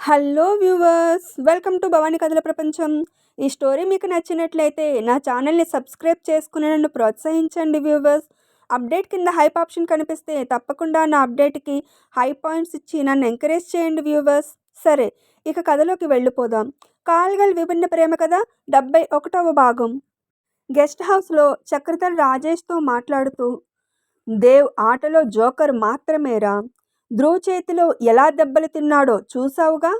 Hello viewers, welcome to Bhavani కథల ప్రపంచం. ఈ స్టోరీ మీకు నచ్చినట్లయితే నా ఛానల్ని సబ్స్క్రైబ్ చేసుకుని నన్ను ప్రోత్సహించండి వ్యూవర్స్. అప్డేట్ కింద హైప్ ఆప్షన్ కనిపిస్తే తప్పకుండా నా అప్డేట్కి హై పాయింట్స్ ఇచ్చి నన్ను ఎంకరేజ్ చేయండి వ్యూవర్స్. సరే, ఇక కథలోకి వెళ్ళిపోదాం. కాల్గల్ విభిన్న ప్రేమ కథ 71వ భాగం. గెస్ట్ హౌస్లో చక్రధర్ రాజేష్తో మాట్లాడుతూ, దేవ్ ఆటలో జోకర్ మాత్రమేరా. ధ్రువ్ చేతిలో ఎలా దెబ్బలు తిన్నాడో చూసావుగా.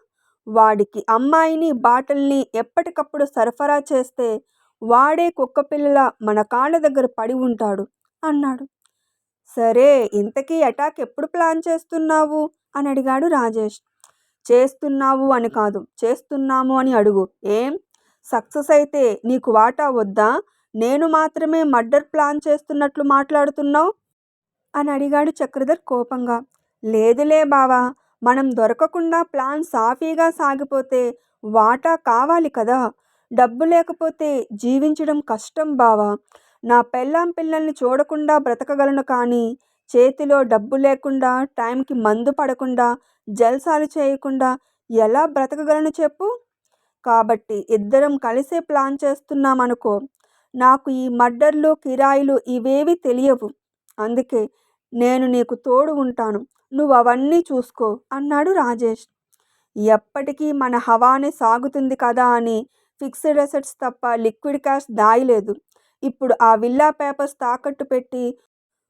వాడికి అమ్మాయిని బాటల్ని ఎప్పటికప్పుడు సరఫరా చేస్తే వాడే కుక్కపిల్లల మన కాళ్ళ దగ్గర పడి ఉంటాడు అన్నాడు. సరే, ఇంతకీ అటాక్ ఎప్పుడు ప్లాన్ చేస్తున్నావు అని అడిగాడు రాజేష్. చేస్తున్నావు అని కాదు, చేస్తున్నాము అని అడుగు. ఏం సక్సెస్ అయితే నీకు వాటా వద్దా? నేను మాత్రమే మర్డర్ ప్లాన్ చేస్తున్నట్లు మాట్లాడుతున్నావు అని అడిగాడు చక్రధర్ కోపంగా. లేదులే బావా, మనం దొరకకుండా ప్లాన్ సాఫీగా సాగిపోతే వాటా కావాలి కదా. డబ్బు లేకపోతే జీవించడం కష్టం బావా. నా పెళ్ళాం పిల్లల్ని చూడకుండా బ్రతకగలను, కానీ చేతిలో డబ్బు లేకుండా, టైంకి మందు పడకుండా, జల్సాలు చేయకుండా ఎలా బ్రతకగలను చెప్పు. కాబట్టి ఇద్దరం కలిసే ప్లాన్ చేస్తున్నామనుకో. నాకు ఈ మర్డర్లు, కిరాయిలు ఇవేవి తెలియవు. అందుకే నేను నీకు తోడు ఉంటాను, నువ్వు అవన్నీ చూసుకో అన్నాడు రాజేష్. ఎప్పటికీ మన హవానే సాగుతుంది కదా అని ఫిక్స్డ్ అసెట్స్ తప్ప లిక్విడ్ క్యాష్ దాయలేదు. ఇప్పుడు ఆ విల్లా పేపర్స్ తాకట్టు పెట్టి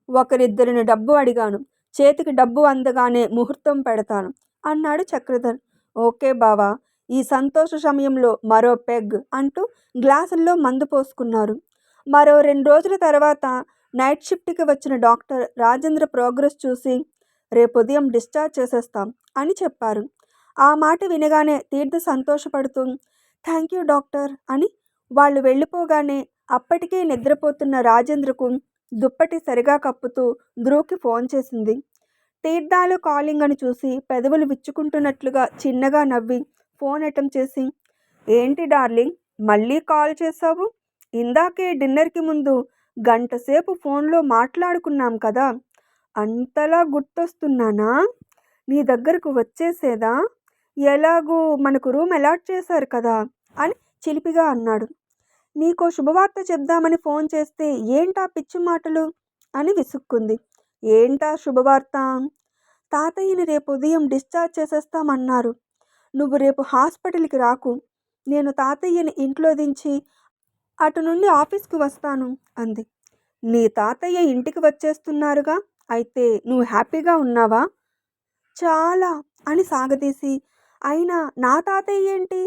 ఒకరిద్దరిని డబ్బు అడిగాను. చేతికి డబ్బు అందగానే ముహూర్తం పెడతాను అన్నాడు చక్రధర్. ఓకే బావా. ఈ సంతోష సమయంలో మరో పెగ్ అంటూ గ్లాసుల్లో మందు పోసుకున్నారు. మరో 2 రోజుల తర్వాత నైట్ షిఫ్ట్కి వచ్చిన డాక్టర్ రాజేంద్ర ప్రోగ్రెస్ చూసి, రేపు ఉదయం డిశ్చార్జ్ చేసేస్తాం అని చెప్పారు. ఆ మాట వినగానే తీర్థ సంతోషపడుతూ, థ్యాంక్ యూ డాక్టర్ అని వాళ్ళు వెళ్ళిపోగానే అప్పటికే నిద్రపోతున్న రాజేంద్రకు దుప్పటి సరిగా కప్పుతూ ధ్రువ్కి ఫోన్ చేసింది. తీర్థాలు కాలింగ్ అని చూసి పెదవులు విచ్చుకుంటున్నట్లుగా చిన్నగా నవ్వి ఫోన్ అటెంప్ట్ చేసి, ఏంటి డార్లింగ్, మళ్ళీ కాల్ చేసావు? ఇందాకే డిన్నర్కి ముందు గంటసేపు ఫోన్లో మాట్లాడుకున్నాం కదా. అంతలా గుర్తొస్తున్నానా? నీ దగ్గరకు వచ్చేసేదా? ఎలాగూ మనకు రూమ్ అలాట్ చేశారు కదా అని చిలిపిగా అన్నాడు. నీకో శుభవార్త చెప్దామని ఫోన్ చేస్తే ఏంటా పిచ్చి మాటలు అని విసుక్కుంది. ఏంటా శుభవార్త? తాతయ్యని రేపు ఉదయం డిశ్చార్జ్ చేసేస్తామన్నారు. నువ్వు రేపు హాస్పిటల్కి రాకు. నేను తాతయ్యని ఇంట్లో దించి అటు నుండి ఆఫీస్కి వస్తాను అంది. నీ తాతయ్య ఇంటికి వచ్చేస్తున్నారుగా, అయితే నువ్వు హ్యాపీగా ఉన్నావా? చాలా అని సాగదీసి, అయినా నా తాతయ్య ఏంటి,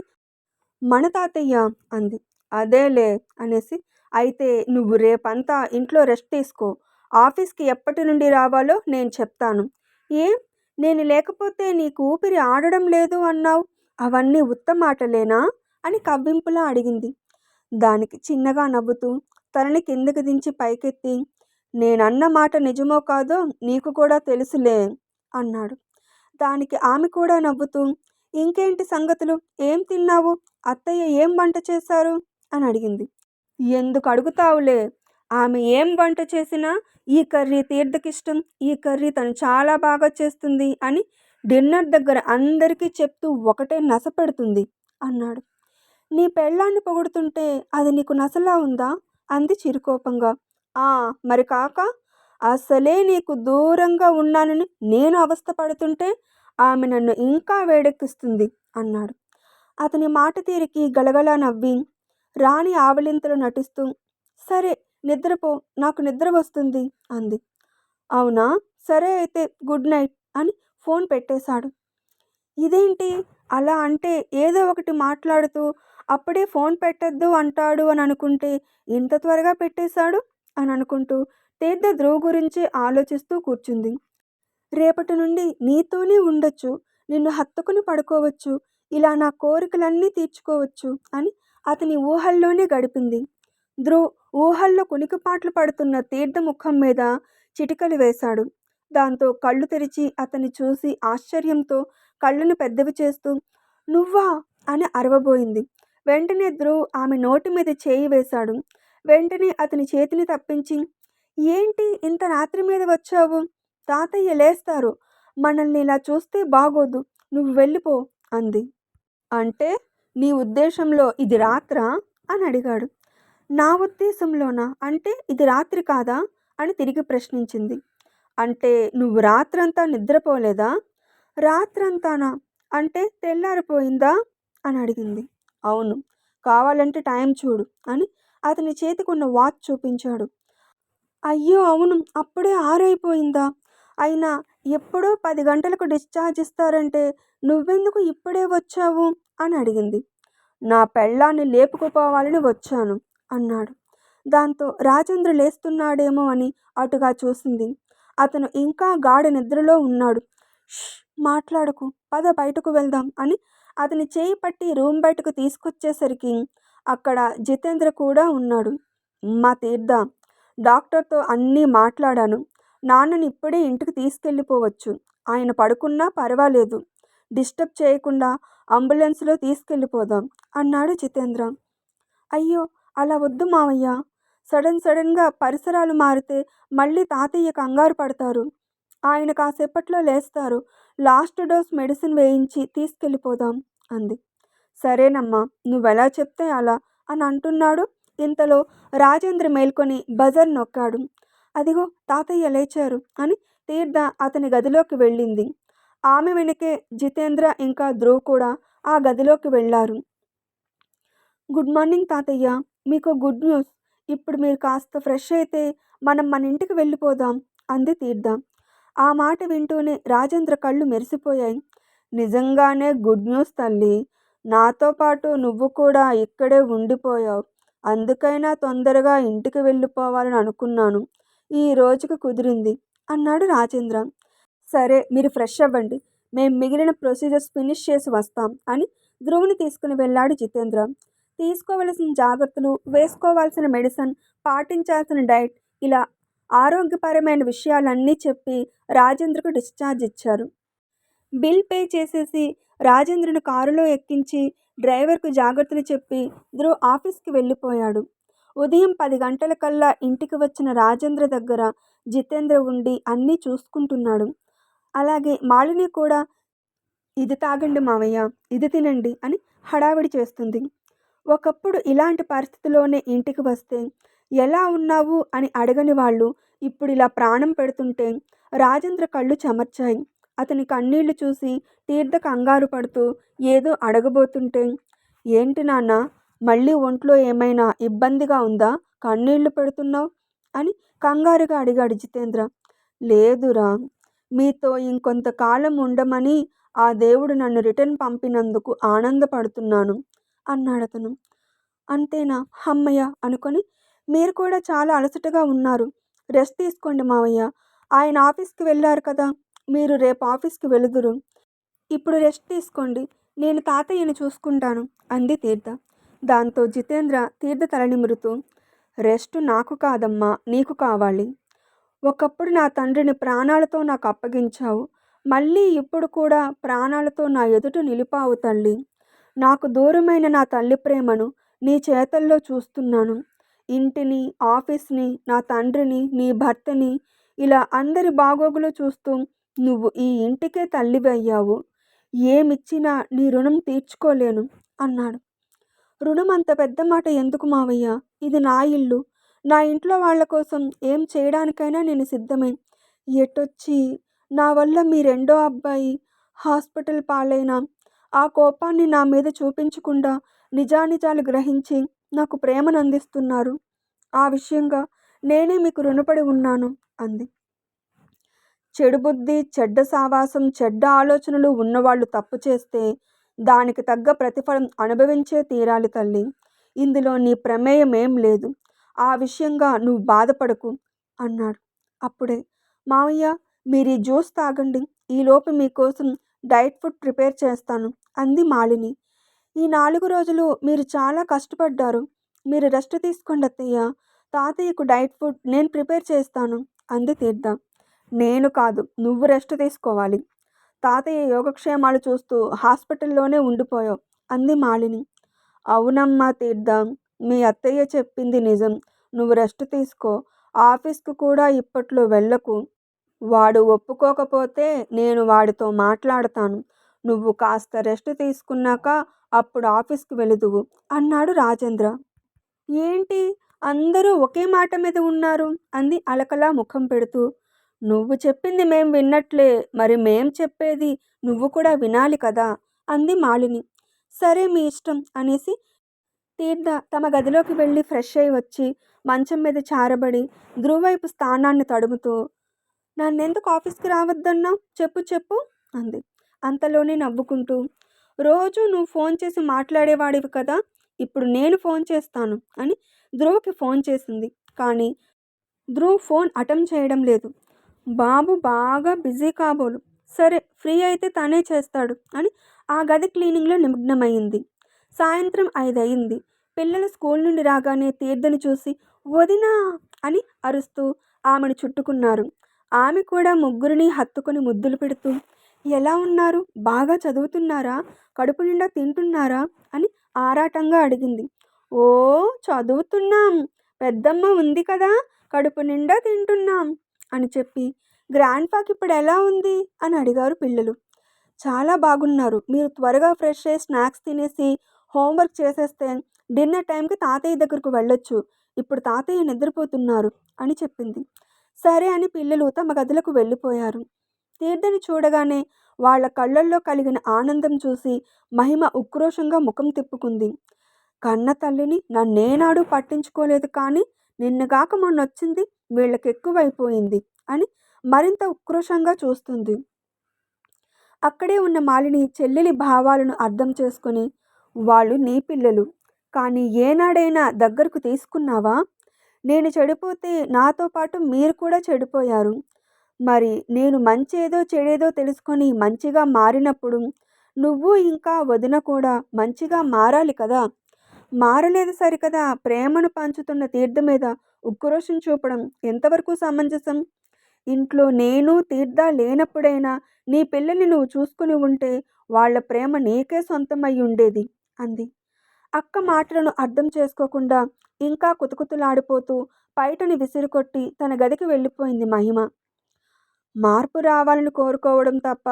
మన తాతయ్య అంది. అదేలే అనేసి, అయితే నువ్వు రేపంతా ఇంట్లో రెస్ట్ తీసుకో. ఆఫీస్కి ఎప్పటి నుండి రావాలో నేను చెప్తాను. ఏం, నేను లేకపోతే నీకు ఊపిరి ఆడడం లేదు అన్నావు, అవన్నీ ఉత్తమాటలేనా అని కవ్వింపులా అడిగింది. దానికి చిన్నగా నవ్వుతూ తనని కిందకి దించి పైకెత్తి, నేనన్న మాట నిజమో కాదో నీకు కూడా తెలుసులే అన్నాడు. దానికి ఆమె కూడా నవ్వుతూ, ఇంకేంటి సంగతులు, ఏం తిన్నావు, అత్తయ్య ఏం వంట చేశారు అని అడిగింది. ఎందుకు అడుగుతావులే, ఆమె ఏం వంట చేసినా ఈ కర్రీ తీర్థకిష్టం, ఈ కర్రీ తను చాలా బాగా చేస్తుంది అని డిన్నర్ దగ్గర అందరికీ చెప్తూ ఒకటే నస పెడుతుంది అన్నాడు. నీ పెళ్ళాన్ని పొగుడుతుంటే అది నీకు నసలా ఉందా అంది చిరుకోపంగా. మరి కాక, అసలే నీకు దూరంగా ఉన్నానని నేను అవస్థపడుతుంటే ఆమె నన్ను ఇంకా వేడెక్కిస్తుంది అన్నాడు. అతని మాట తీరికి గలగలా నవ్వి రాణి ఆవలింతలు నటిస్తూ, సరే నిద్రపో, నాకు నిద్ర వస్తుంది అంది. అవునా, సరే అయితే గుడ్ నైట్ అని ఫోన్ పెట్టేశాడు. ఇదేంటి అలా అంటే ఏదో ఒకటి మాట్లాడుతూ అప్పుడే ఫోన్ పెట్టద్దు అంటాడు అని అనుకుంటే ఇంత త్వరగా పెట్టేశాడు అని అనుకుంటూ తీర్థ ధ్రువ్ గురించి ఆలోచిస్తూ కూర్చుంది. రేపటి నుండి నీతోనే ఉండొచ్చు, నిన్ను హత్తుకుని పడుకోవచ్చు, ఇలా నా కోరికలన్నీ తీర్చుకోవచ్చు అని అతని ఊహల్లోనే గడిపింది. ధ్రువ్ ఊహల్లో కునికిపాట్లు పడుతున్న తీర్థ ముఖం మీద చిటికలు వేశాడు. దాంతో కళ్ళు తెరిచి అతన్ని చూసి ఆశ్చర్యంతో కళ్ళను పెద్దవి చేస్తూ, నువ్వా అని అరవబోయింది. వెంటనే ధ్రువ్ ఆమె నోటి మీద చేయి వేశాడు. వెంటనే అతని చేతిని తప్పించి, ఏంటి ఇంత రాత్రి మీద వచ్చావు, తాతయ్య లేస్తారు, మనల్ని ఇలా చూస్తే బాగోదు, నువ్వు వెళ్ళిపో అంది. అంటే నీ ఉద్దేశంలో ఇది రాత్రా అని అడిగాడు. నా ఉద్దేశంలోనా అంటే ఇది రాత్రి కాదా అని తిరిగి ప్రశ్నించింది. అంటే నువ్వు రాత్రంతా నిద్రపోలేదా? రాత్రంతానా అంటే తెల్లారిపోయిందా అని అడిగింది. అవును, కావాలంటే టైం చూడు అని అతని చేతికున్న వాచ్ చూపించాడు. అయ్యో అవును, అప్పుడే 6 అయిపోయిందా? అయినా ఎప్పుడో 10 గంటలకు డిశ్చార్జ్ ఇస్తారంటే నువ్వెందుకు ఇప్పుడే వచ్చావు అని అడిగింది. నా పెళ్ళాన్ని లేపుకుపోవాలని వచ్చాను అన్నాడు. దాంతో రాజేంద్ర లేస్తున్నాడేమో అని అటుగా చూసింది. అతను ఇంకా గాఢ నిద్రలో ఉన్నాడు. ష్, మాట్లాడకు, పద బయటకు వెళ్దాం అని అతని చేయి పట్టి రూమ్ బయటకు తీసుకొచ్చేసరికి అక్కడ జితేంద్ర కూడా ఉన్నాడు. మా తీర్థ, డాక్టర్తో అన్నీ మాట్లాడాను. నాన్నని ఇప్పుడే ఇంటికి తీసుకెళ్ళిపోవచ్చు. ఆయన పడుకున్నా పర్వాలేదు. డిస్టర్బ్ చేయకుండా అంబులెన్స్లో తీసుకెళ్ళిపోదాం అన్నాడు జితేంద్ర. అయ్యో, అలా వద్దు మావయ్య. సడన్గా పరిసరాలు మారితే మళ్ళీ తాతయ్య కంగారు పడతారు. ఆయన కాసేపట్లో లేస్తారు. లాస్ట్ డోస్ మెడిసిన్ వేయించి తీసుకెళ్ళిపోదాం అంది. సరేనమ్మా, నువ్వెలా చెప్తే అలా అని అంటున్నాడు. ఇంతలో రాజేంద్ర మేల్కొని బజర్ నొక్కాడు. అదిగో తాతయ్య లేచారు అని తీర్థ అతని గదిలోకి వెళ్ళింది. ఆమె వెనకే జితేంద్ర ఇంకా ధ్రువ్ కూడా ఆ గదిలోకి వెళ్ళారు. గుడ్ మార్నింగ్ తాతయ్య, మీకు గుడ్ న్యూస్. ఇప్పుడు మీరు కాస్త ఫ్రెష్ అయితే మనం మన ఇంటికి వెళ్ళిపోదాం అంది తీర్థ. ఆ మాట వింటూనే రాజేంద్ర కళ్ళు మెరిసిపోయాయి. నిజంగానే గుడ్ న్యూస్ తల్లి. నాతో పాటు నువ్వు కూడా ఇక్కడే ఉండిపోయావు. అందుకైనా తొందరగా ఇంటికి వెళ్ళిపోవాలని అనుకున్నాను. ఈ రోజుకి కుదిరింది అన్నాడు రాజేంద్ర. సరే, మీరు ఫ్రెష్ అవ్వండి. మేము మిగిలిన ప్రొసీజర్స్ ఫినిష్ చేసి వస్తాం అని ధ్రువుని తీసుకుని వెళ్ళాడు జితేంద్ర. తీసుకోవలసిన జాగ్రత్తలు, వేసుకోవాల్సిన మెడిసిన్, పాటించాల్సిన డైట్, ఇలా ఆరోగ్యపరమైన విషయాలన్నీ చెప్పి రాజేంద్రకు డిశ్చార్జ్ ఇచ్చారు. బిల్ పే చేసేసి రాజేంద్రను కారులో ఎక్కించి డ్రైవర్కు జాగ్రత్తలు చెప్పి ధ్రువ్ ఆఫీస్కి వెళ్ళిపోయాడు. ఉదయం 10 గంటలకల్లా ఇంటికి వచ్చిన రాజేంద్ర దగ్గర జితేంద్ర ఉండి అన్నీ చూసుకుంటున్నాడు. అలాగే మాలిని కూడా ఇది తాగండి మావయ్య, ఇది తినండి అని హడావిడి చేస్తుంది. ఒకప్పుడు ఇలాంటి పరిస్థితిలోనే ఇంటికి వస్తే ఎలా ఉన్నావు అని అడగని వాళ్ళు ఇప్పుడు ఇలా ప్రాణం పెడుతుంటే రాజేంద్ర కళ్ళు చెమర్చాయి. అతని కన్నీళ్లు చూసి తీర్థ కంగారు పడుతూ ఏదో అడగబోతుంటే, ఏంటి నాన్న, మళ్ళీ ఒంట్లో ఏమైనా ఇబ్బందిగా ఉందా, కన్నీళ్లు పెడుతున్నావు అని కంగారుగా అడిగాడు జితేంద్ర. లేదురా, మీతో ఇంకొంతకాలం ఉండమని ఆ దేవుడు నన్ను రిటర్న్ పంపినందుకు ఆనందపడుతున్నాను అన్నాడతను. అంతేనా, అమ్మయ్య అనుకొని, మీరు కూడా చాలా అలసటగా ఉన్నారు. రెస్ట్ తీసుకోండి మావయ్య. ఆయన ఆఫీస్కి వెళ్ళారు కదా, మీరు రేపు ఆఫీస్కి వెళుదురు. ఇప్పుడు రెస్ట్ తీసుకోండి, నేను తాతయ్యని చూసుకుంటాను అంది తీర్థ. దాంతో జితేంద్ర తీర్థ తల నిమురుతూ, రెస్ట్ నాకు కాదమ్మా, నీకు కావాలి. ఒకప్పుడు నా తండ్రిని ప్రాణాలతో నాకు అప్పగించావు. మళ్ళీ ఇప్పుడు కూడా ప్రాణాలతో నా ఎదుట నిలిపావు తల్లి. నాకు దూరమైన నా తల్లి ప్రేమను నీ చేతల్లో చూస్తున్నాను. ఇంటిని, ఆఫీస్ని, నా తండ్రిని, నీ భర్తని, ఇలా అందరి బాగోగులు చూస్తూ నువ్వు ఈ ఇంటికే తల్లివి అయ్యావు. ఏమిచ్చినా నీ రుణం తీర్చుకోలేను అన్నాడు. రుణం అంత పెద్ద మాట ఎందుకు మావయ్య? ఇది నా ఇల్లు. నా ఇంట్లో వాళ్ళ కోసం ఏం చేయడానికైనా నేను సిద్ధమే. ఎటొచ్చి నా వల్ల మీ రెండో అబ్బాయి హాస్పిటల్ పాలైనా ఆ కోపాన్ని నా మీద చూపించకుండా నిజానిజాలు గ్రహించి నాకు ప్రేమను అందిస్తున్నారు. ఆ విషయంగా నేనే మీకు రుణపడి ఉన్నాను అంది. చెడు బుద్ధి, చెడ్డ సావాసం, చెడ్డ ఆలోచనలు ఉన్నవాళ్ళు తప్పు చేస్తే దానికి తగ్గ ప్రతిఫలం అనుభవించే తీరాలి తల్లి. ఇందులో నీ ప్రమేయం ఏం లేదు. ఆ విషయంగా నువ్వు బాధపడకు అన్నాడు. అప్పుడే, మావయ్య, మీరు ఈ జ్యూస్ తాగండి, ఈలోపు మీకోసం డైట్ ఫుడ్ ప్రిపేర్ చేస్తాను అంది మాలిని. ఈ 4 రోజులు మీరు చాలా కష్టపడ్డారు. మీరు రెస్ట్ తీసుకోండి అత్తయ్య. తాతయ్యకు డైట్ ఫుడ్ నేను ప్రిపేర్ చేస్తాను అంది తీర్థ. నేను కాదు, నువ్వు రెస్ట్ తీసుకోవాలి. తాతయ్య యోగక్షేమాలు చూస్తూ హాస్పిటల్లోనే ఉండిపోయావు అంది మాలిని. అవునమ్మా తీర్థ, మీ అత్తయ్య చెప్పింది నిజం. నువ్వు రెస్ట్ తీసుకో. ఆఫీస్కు కూడా ఇప్పట్లో వెళ్ళకు. వాడు ఒప్పుకోకపోతే నేను వాడితో మాట్లాడతాను. నువ్వు కాస్త రెస్ట్ తీసుకున్నాక అప్పుడు ఆఫీస్కి వెళుదువు అన్నాడు రాజేంద్ర. ఏంటి అందరూ ఒకే మాట మీద ఉన్నారు అంది అలకలా ముఖం పెడుతూ. నువ్వు చెప్పింది మేం విన్నట్లే, మరి మేం చెప్పేది నువ్వు కూడా వినాలి కదా అంది మాలిని. సరే మీ ఇష్టం అనేసి తీర్థ తమ గదిలోకి వెళ్ళి ఫ్రెష్ అయి వచ్చి మంచం మీద చారబడి ధ్రువ్ వైపు స్థానాన్ని తడుముతూ, నన్నెందుకు ఆఫీస్కి రావద్దన్నావు చెప్పు చెప్పు అంది. అంతలోనే నవ్వుకుంటూ, రోజు నువ్వు ఫోన్ చేసి మాట్లాడేవాడివి కదా, ఇప్పుడు నేను ఫోన్ చేస్తాను అని ధ్రువ్కి ఫోన్ చేసింది. కానీ ధ్రువ్ ఫోన్ అటెండ్ చేయడం లేదు. బాబు బాగా బిజీ కాబోలు, సరే ఫ్రీ అయితే తనే చేస్తాడు అని ఆ గది క్లీనింగ్లో నిమగ్నమైంది. సాయంత్రం 5 అయింది. పిల్లలు స్కూల్ నుండి రాగానే తీర్థని చూసి వదినా అని అరుస్తూ ఆమెను చుట్టుకున్నారు. ఆమె కూడా ముగ్గురిని హత్తుకుని ముద్దులు పెడుతూ, ఎలా ఉన్నారు, బాగా చదువుతున్నారా, కడుపు నిండా తింటున్నారా అని ఆరాటంగా అడిగింది. ఓ చదువుతున్నాం, పెద్దమ్మ ఉంది కదా, కడుపు నిండా తింటున్నాం అని చెప్పి, గ్రాండ్ ఫాకి ఇప్పుడు ఎలా ఉంది అని అడిగారు పిల్లలు. చాలా బాగున్నారు, మీరు త్వరగా ఫ్రెష్ అయ్యి స్నాక్స్ తినేసి హోంవర్క్ చేసేస్తే డిన్నర్ టైంకి తాతయ్య దగ్గరకు వెళ్ళొచ్చు, ఇప్పుడు తాతయ్య నిద్రపోతున్నారు అని చెప్పింది. సరే అని పిల్లలు తమ గదులకు వెళ్ళిపోయారు. తీర్థని చూడగానే వాళ్ళ కళ్ళల్లో కలిగిన ఆనందం చూసి మహిమ ఉక్రోషంగా ముఖం తిప్పుకుంది. కన్న తల్లిని నన్నేనాడు పట్టించుకోలేదు, కానీ నిన్నగాక మొన్నొచ్చింది వీళ్ళకెక్కువైపోయింది అని మరింత ఉక్రోషంగా చూస్తుంది. అక్కడే ఉన్న మాలిని చెల్లెలి భావాలను అర్థం చేసుకుని, వాళ్ళు నీ పిల్లలు, కానీ ఏనాడైనా దగ్గరకు తీసుకున్నావా, నేను చెడిపోతే నాతో పాటు మీరు కూడా చెడిపోయారు, మరి నేను మంచేదో చెడేదో తెలుసుకొని మంచిగా మారినప్పుడు నువ్వు ఇంకా వదిన కూడా మంచిగా మారాలి కదా, మారలేదు సరికదా, ప్రేమను పంచుతున్న తీర్థ మీద ఉక్రోషం చూపడం ఎంతవరకు సమంజసం, ఇంట్లో నేను తీర్థ లేనప్పుడైనా నీ పిల్లల్ని నువ్వు చూసుకుని ఉంటే వాళ్ళ ప్రేమ నీకే సొంతమై ఉండేది అంది. అక్క మాటలను అర్థం చేసుకోకుండా ఇంకా కుతుకుతులాడిపోతూ పైటని విసిరుకొట్టి తన గదికి వెళ్ళిపోయింది మహిమ. మార్పు రావాలని కోరుకోవడం తప్ప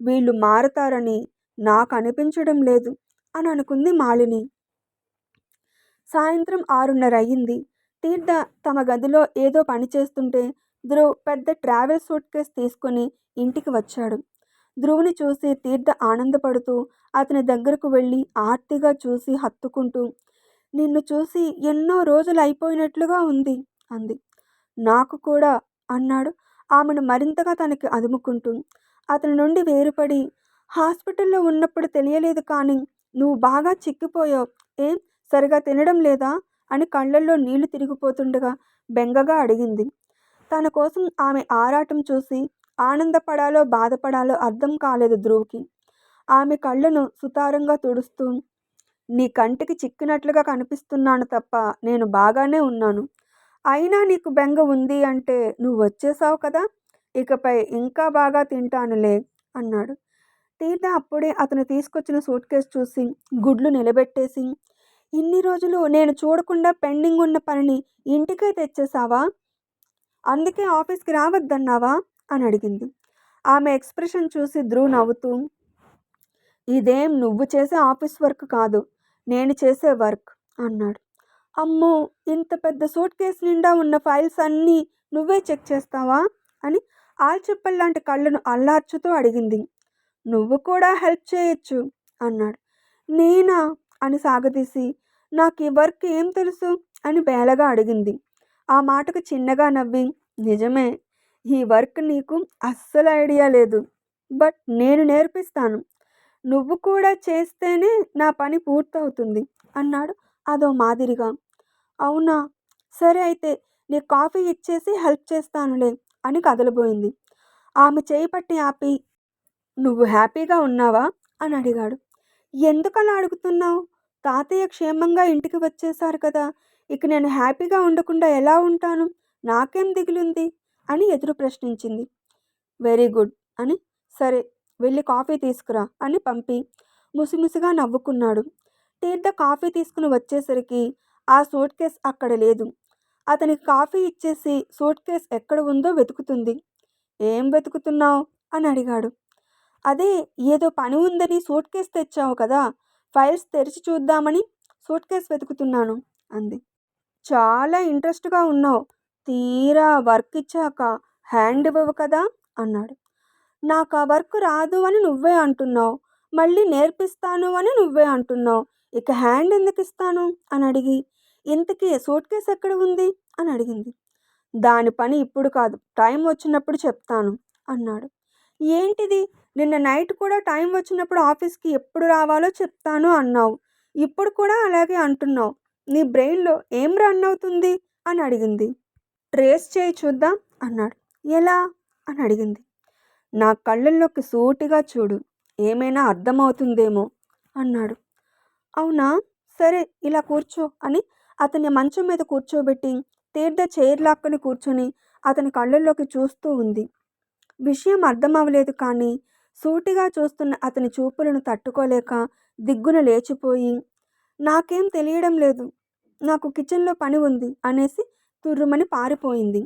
వీళ్ళు మారతారని నాకు అనిపించడం లేదు అని అనుకుంది మాలిని. సాయంత్రం 6:30 అయ్యింది. తీర్థ తమ గదిలో ఏదో పని చేస్తుంటే ధ్రువ్ పెద్ద ట్రావెల్ సూట్ కేస్ తీసుకుని ఇంటికి వచ్చాడు. ధ్రువ్ని చూసి తీర్థ ఆనందపడుతూ అతని దగ్గరకు వెళ్ళి ఆర్తిగా చూసి హత్తుకుంటూ, నిన్ను చూసి ఎన్నో రోజులు అయిపోయినట్లుగా ఉంది అంది. నాకు కూడా అన్నాడు ఆమెను మరింతగా తనకి అదుముకుంటూ. అతని నుండి వేరుపడి, హాస్పిటల్లో ఉన్నప్పుడు తెలియలేదు, కానీ నువ్వు బాగా చిక్కిపోయావు, ఏం సరిగా తినడం లేదా అని కళ్ళల్లో నీళ్లు తిరిగిపోతుండగా బెంగగా అడిగింది. తన కోసం ఆమె ఆరాటం చూసి ఆనందపడాలో బాధపడాలో అర్థం కాలేదు ధ్రువ్కి. ఆమె కళ్ళను సుతారంగా తుడుస్తూ, నీ కంటికి చిక్కినట్లుగా కనిపిస్తున్నాను తప్ప నేను బాగానే ఉన్నాను, అయినా నీకు బెంగ ఉంది అంటే నువ్వు వచ్చేసావు కదా, ఇకపై ఇంకా బాగా తింటానులే అన్నాడు. తీర్థ అప్పుడే అతను తీసుకొచ్చిన సూట్ కేసు చూసి గుడ్లు నిలబెట్టేసి, ఇన్ని రోజులు నేను చూడకుండా పెండింగ్ ఉన్న పనిని ఇంటికే తెచ్చేసావా, అందుకే ఆఫీస్కి రావద్దన్నావా అని అడిగింది. ఆమె ఎక్స్ప్రెషన్ చూసి ధ్రువ్ నవ్వుతూ, ఇదేం నువ్వు చేసే ఆఫీస్ వర్క్ కాదు, నేను చేసే వర్క్ అన్నాడు. అమ్మో, ఇంత పెద్ద సూట్ కేసు నిండా ఉన్న ఫైల్స్ అన్నీ నువ్వే చెక్ చేస్తావా అని ఆల్చిప్పల్లాంటి కళ్ళను అల్లార్చుతూ అడిగింది. నువ్వు కూడా హెల్ప్ చేయొచ్చు అన్నాడు. నేనా అని సాగదీసి, నాకు ఈ వర్క్ ఏం తెలుసు అని బేలగా అడిగింది. ఆ మాటకు చిన్నగా నవ్వి, నిజమే, ఈ వర్క్ నీకు అస్సలు ఐడియా లేదు, బట్ నేను నేర్పిస్తాను, నువ్వు కూడా చేస్తేనే నా పని పూర్తవుతుంది అన్నాడు అదో మాదిరిగా. అవునా, సరే అయితే నీ కాఫీ ఇచ్చేసి హెల్ప్ చేస్తానులే అని కదలబోయింది. ఆమె చేయి పట్టి ఆపి, నువ్వు హ్యాపీగా ఉన్నావా అని అడిగాడు. ఎందుకలా అడుగుతున్నావు, తాతయ్య క్షేమంగా ఇంటికి వచ్చేశారు కదా, ఇక నేను హ్యాపీగా ఉండకుండా ఎలా ఉంటాను, నాకేం దిగులుంది అని ఎదురు ప్రశ్నించింది. వెరీ గుడ్ అని, సరే వెళ్ళి కాఫీ తీసుకురా అని పంపి ముసిముసిగా నవ్వుకున్నాడు. తీర్థ కాఫీ తీసుకుని వచ్చేసరికి ఆ సూట్ కేస్ అక్కడ లేదు. అతనికి కాఫీ ఇచ్చేసి సూట్ కేస్ ఎక్కడ ఉందో వెతుకుతుంది. ఏం వెతుకుతున్నావు అని అడిగాడు. అదే ఏదో పని ఉందని సూట్ కేస్ తెచ్చావు కదా! ఫైల్స్ తెరిచి చూద్దామని సూట్ కేస్ వెతుకుతున్నాను అంది. చాలా ఇంట్రెస్ట్‌గా ఉన్నావు. తీరా వర్క్ ఇచ్చాక హ్యాండ్ ఇవ్వవు కదా! అన్నాడు. నాకా వర్క్ రాదు అని నువ్వే అంటున్నావు. మళ్ళీ నేర్పిస్తాను అని నువ్వే అంటున్నావు. ఇక హ్యాండ్ ఎందుకిస్తాను అని అడిగి, ఇంతకీ సూట్ కేస్ ఎక్కడ ఉంది అని అడిగింది. దాని పని ఇప్పుడు కాదు, టైం వచ్చినప్పుడు చెప్తాను అన్నాడు. ఏంటిది? నిన్న నైట్ కూడా టైం వచ్చినప్పుడు ఆఫీస్‌కి ఎప్పుడు రావాలో చెప్తాను అన్నావు. ఇప్పుడు కూడా అలాగే అంటున్నావు. నీ బ్రెయిన్‌లో ఏం రన్ అవుతుంది అని అడిగింది. ట్రేస్ చేయి చూద్దాం అన్నాడు. ఎలా అని అడిగింది. నా కళ్ళల్లోకి సూటిగా చూడు, ఏమైనా అర్థమవుతుందేమో అన్నాడు. అవునా, సరే ఇలా కూర్చో అని అతన్ని మంచం మీద కూర్చోబెట్టి తీర్థ చైర్ లాక్కొని కూర్చొని అతని కళ్ళల్లోకి చూస్తూ ఉంది. విషయం అర్థమవలేదు కానీ సూటిగా చూస్తున్న అతని చూపులను తట్టుకోలేక దిగ్గున లేచిపోయి, నాకేం తెలియడం లేదు, నాకు కిచెన్లో పని ఉంది అనేసి తుర్రుమని పారిపోయింది.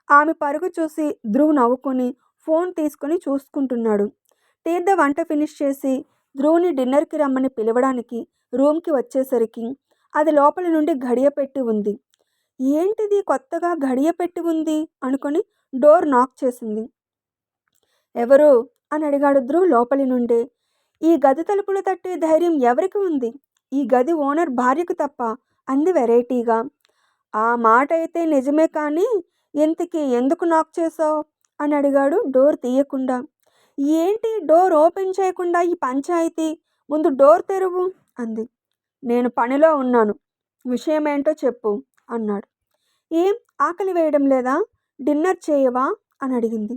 ఆమె పరుగు చూసి ధ్రువ్ నవ్వుకొని ఫోన్ తీసుకుని చూసుకుంటున్నాడు. తీర్థ వంట ఫినిష్ చేసి ధ్రువ్ని డిన్నర్కి రమ్మని పిలవడానికి రూమ్కి వచ్చేసరికి అది లోపల నుండి గడియ పెట్టి ఉంది. ఏంటిది కొత్తగా గడియ పెట్టి ఉంది అనుకొని డోర్ నాక్ చేసింది. ఎవరు అని అడిగాడు ధ్రువ్ లోపలి నుండే. ఈ గది తలుపులు తట్టే ధైర్యం ఎవరికి ఉంది? ఈ గది ఓనర్ భార్యకు తప్ప అంది వెరైటీగా. ఆ మాట అయితే నిజమే కానీ ఇంతకీ ఎందుకు నాక్ చేసావు అని అడిగాడు డోర్ తీయకుండా. ఏంటి డోర్ ఓపెన్ చేయకుండా ఈ పంచాయితీ, ముందు డోర్ తెరువు అంది. నేను పనిలో ఉన్నాను, విషయమేంటో చెప్పు అన్నాడు. ఏం ఆకలి వేయడం లేదా? డిన్నర్ చేయవా అని అడిగింది.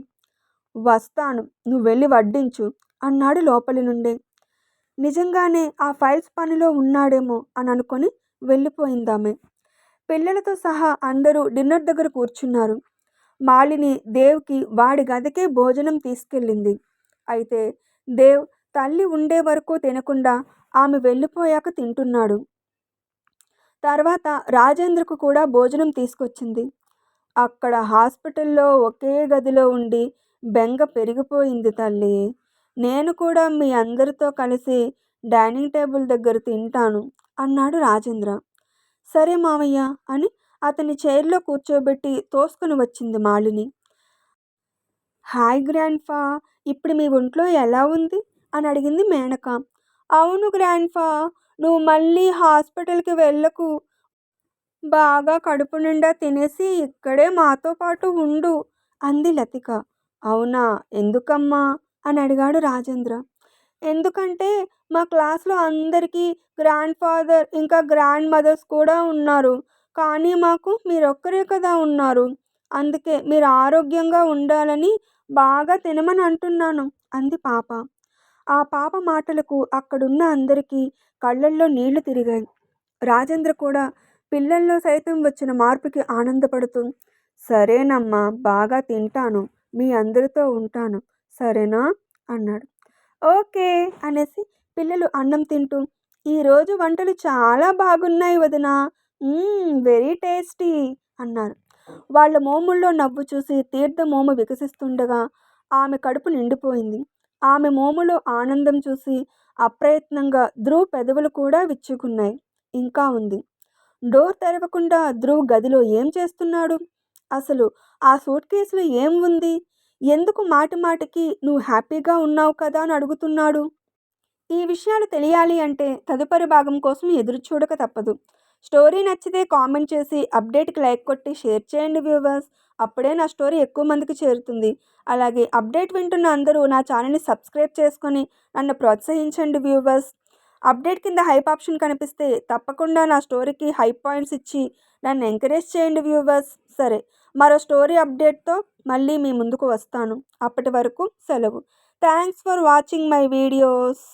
వస్తాను, నువ్వు వెళ్ళి వడ్డించు అన్నాడు లోపలి నుండే. నిజంగానే ఆ ఫైల్స్ పనిలో ఉన్నాడేమో అని అనుకొని వెళ్ళిపోయిందామె. పిల్లలతో సహా అందరూ డిన్నర్ దగ్గర కూర్చున్నారు. మాలిని దేవ్కి వాడి గదికే భోజనం తీసుకెళ్ళింది. అయితే దేవ్ తల్లి ఉండే వరకు తినకుండా ఆమె వెళ్ళిపోయాక తింటున్నాడు. తర్వాత రాజేంద్రకు కూడా భోజనం తీసుకొచ్చింది. అక్కడ హాస్పిటల్లో ఒకే గదిలో ఉండి బెంగ పెరిగిపోయింది తల్లి. నేను కూడా మీ అందరితో కలిసి డైనింగ్ టేబుల్ దగ్గర తింటాను అన్నాడు రాజేంద్ర. సరే మావయ్య అని అతని చైర్లో కూర్చోబెట్టి తోసుకుని వచ్చింది మాలిని. హాయ్ గ్రాండ్ఫా, ఇప్పుడు మీ ఒంట్లో ఎలా ఉంది అని అడిగింది మేనక. అవును గ్రాండ్ఫా, నువ్వు మళ్ళీ హాస్పిటల్కి వెళ్ళకు, బాగా కడుపు నిండా తినేసి ఇక్కడే మాతో పాటు ఉండు అంది లతిక. అవునా, ఎందుకమ్మా అని అడిగాడు రాజేంద్ర. ఎందుకంటే మా క్లాస్లో అందరికీ గ్రాండ్ ఫాదర్ ఇంకా గ్రాండ్ మదర్స్ కూడా ఉన్నారు, కానీ మాకు మీరొక్కరే కదా ఉన్నారు. అందుకే మీరు ఆరోగ్యంగా ఉండాలని బాగా తినమని అంటున్నాను అంది పాప. ఆ పాప మాటలకు అక్కడున్న అందరికీ కళ్ళల్లో నీళ్లు తిరిగాయి. రాజేంద్ర కూడా పిల్లల్లో సైతం వచ్చిన మార్పుకి ఆనందపడుతూ, సరేనమ్మా, బాగా తింటాను, మీ అందరితో ఉంటాను, సరేనా అన్నాడు. ఓకే అనేసి పిల్లలు అన్నం తింటూ, ఈరోజు వంటలు చాలా బాగున్నాయి వదినా, వెరీ టేస్టీ అన్నారు. వాళ్ళ మోముల్లో నవ్వు చూసి తీర్థ మోము వికసిస్తుండగా ఆమె కడుపు నిండిపోయింది. ఆమె మోములో ఆనందం చూసి అప్రయత్నంగా ధ్రువ్ పెదవులు కూడా విచ్చుకున్నాయి. ఇంకా ఉంది. డోర్ తెరవకుండా ధ్రువ్ గదిలో ఏం చేస్తున్నాడు? అసలు ఆ సూట్ కేసులో ఏం ఉంది? ఎందుకు మాటి మాటికి నువ్వు హ్యాపీగా ఉన్నావు కదా అని అడుగుతున్నాడు? ఈ విషయాలు తెలియాలి అంటే తదుపరి భాగం కోసం ఎదురు చూడక తప్పదు. స్టోరీ నచ్చితే కామెంట్ చేసి అప్డేట్కి లైక్ కొట్టి షేర్ చేయండి వ్యూవర్స్. అప్పుడే నా స్టోరీ ఎక్కువ మందికి చేరుతుంది. అలాగే అప్డేట్ వింటున్న అందరూ నా ఛానల్ని సబ్స్క్రైబ్ చేసుకొని నన్ను ప్రోత్సహించండి వ్యూవర్స్. అప్డేట్ కింద హైప్ ఆప్షన్ కనిపిస్తే తప్పకుండా నా స్టోరీకి హైప్ పాయింట్స్ ఇచ్చి నన్ను ఎంకరేజ్ చేయండి వ్యూవర్స్. సరే, మరో స్టోరీ అప్డేట్తో మళ్ళీ మీ ముందుకు వస్తాను. అప్పటి వరకు సెలవు. Thanks for watching my videos.